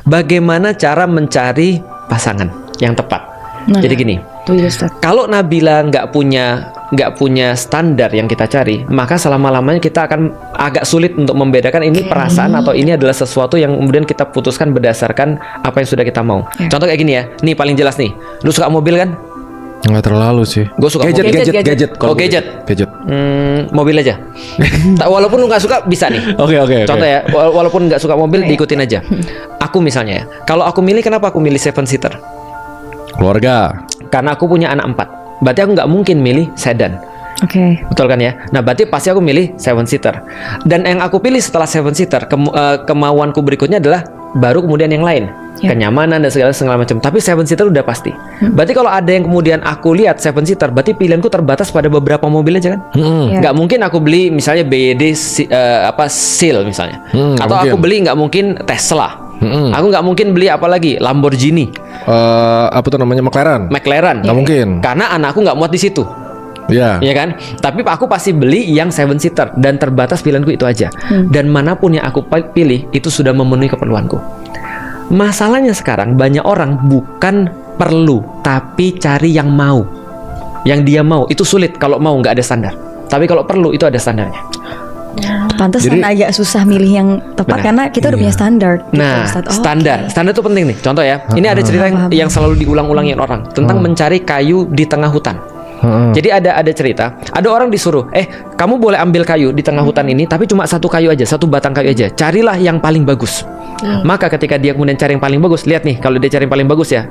bagaimana cara mencari pasangan yang tepat. Jadi gini, kalau Nabila nggak punya standar yang kita cari, maka selama-lamanya kita akan agak sulit untuk membedakan ini perasaan atau ini adalah sesuatu yang kemudian kita putuskan berdasarkan apa yang sudah kita mau. Contoh kayak gini ya, nih paling jelas nih, lu suka mobil kan? Nggak terlalu sih. Gue suka gadget. Oh, gadget. Mobil aja. Walaupun lu nggak suka bisa nih. Oke. Contoh ya, walaupun nggak suka mobil diikutin aja. Aku misalnya ya, kalau aku milih, kenapa aku milih 7-seater? Keluarga. Karena aku punya anak 4. Berarti aku nggak mungkin milih sedan. Betul kan ya? Nah, berarti pasti aku milih 7-seater. Dan yang aku pilih setelah 7-seater, kemauanku berikutnya adalah baru kemudian yang lain. Kenyamanan dan segala macam. Tapi 7-seater udah pasti. Berarti kalau ada yang kemudian aku lihat 7-seater, berarti pilihanku terbatas pada beberapa mobil aja kan? Nggak mungkin aku beli misalnya BYD Seal misalnya. Atau aku beli nggak mungkin Tesla. Aku nggak mungkin beli apa lagi Lamborghini. Apa tuh namanya, McLaren. Nggak mungkin. Karena anakku nggak muat di situ. Iya kan? Tapi aku pasti beli yang 7-seater dan terbatas pilihanku itu aja. Dan manapun yang aku pilih itu sudah memenuhi keperluanku. Masalahnya sekarang banyak orang bukan perlu tapi cari yang mau. Yang dia mau itu sulit kalau mau nggak ada standar. Tapi kalau perlu itu ada standarnya. Pantesan agak susah milih yang tepat karena kita udah punya standar. Nah, standar itu penting nih. Contoh ya, ini ada cerita yang selalu diulang-ulangin orang tentang mencari kayu di tengah hutan. Jadi ada cerita, ada orang disuruh, kamu boleh ambil kayu di tengah hutan ini, tapi cuma satu kayu aja, satu batang kayu aja. Carilah yang paling bagus. Maka ketika dia kemudian cari yang paling bagus, lihat nih, kalau dia cari yang paling bagus ya,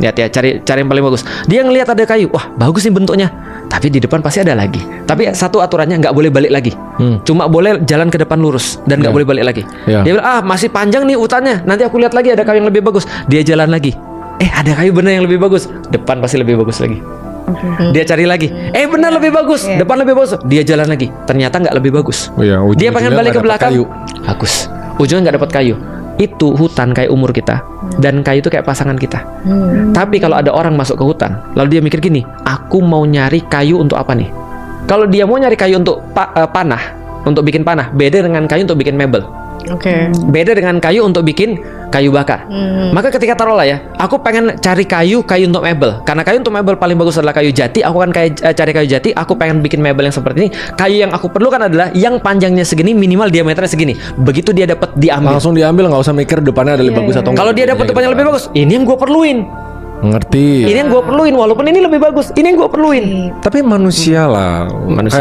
lihat ya, cari yang paling bagus. Dia ngelihat ada kayu, wah bagus nih bentuknya, tapi di depan pasti ada lagi. Tapi satu aturannya nggak boleh balik lagi, cuma boleh jalan ke depan lurus dan nggak boleh balik lagi. Dia bilang, masih panjang nih hutannya, nanti aku lihat lagi ada kayu yang lebih bagus. Dia jalan lagi, ada kayu bener yang lebih bagus, depan pasti lebih bagus lagi. Dia cari lagi, benar lebih bagus, depan lebih bagus. Dia jalan lagi, ternyata nggak lebih bagus. Dia pengen balik ke belakang, bagus, ujungnya nggak dapat kayu. Itu hutan kayak umur kita, dan kayu itu kayak pasangan kita. Tapi kalau ada orang masuk ke hutan, lalu dia mikir gini, aku mau nyari kayu untuk apa nih? Kalau dia mau nyari kayu untuk panah, untuk bikin panah, beda dengan kayu untuk bikin mebel. Beda dengan kayu untuk bikin kayu bakar. Maka ketika taruhlah ya, aku pengen cari kayu untuk mebel. Karena kayu untuk mebel paling bagus adalah kayu jati. Aku akan cari kayu jati. Aku pengen bikin mebel yang seperti ini. Kayu yang aku perlukan adalah yang panjangnya segini, minimal diameternya segini. Begitu dia dapat, diambil. Langsung diambil, nggak usah mikir depannya ada lebih bagus atau enggak. Kalau dia dapat depannya lebih bagus, ini yang gue perluin. Ngerti. Ini yang gue perluin, walaupun ini lebih bagus. Ini yang gue perluin. Tapi manusia lah.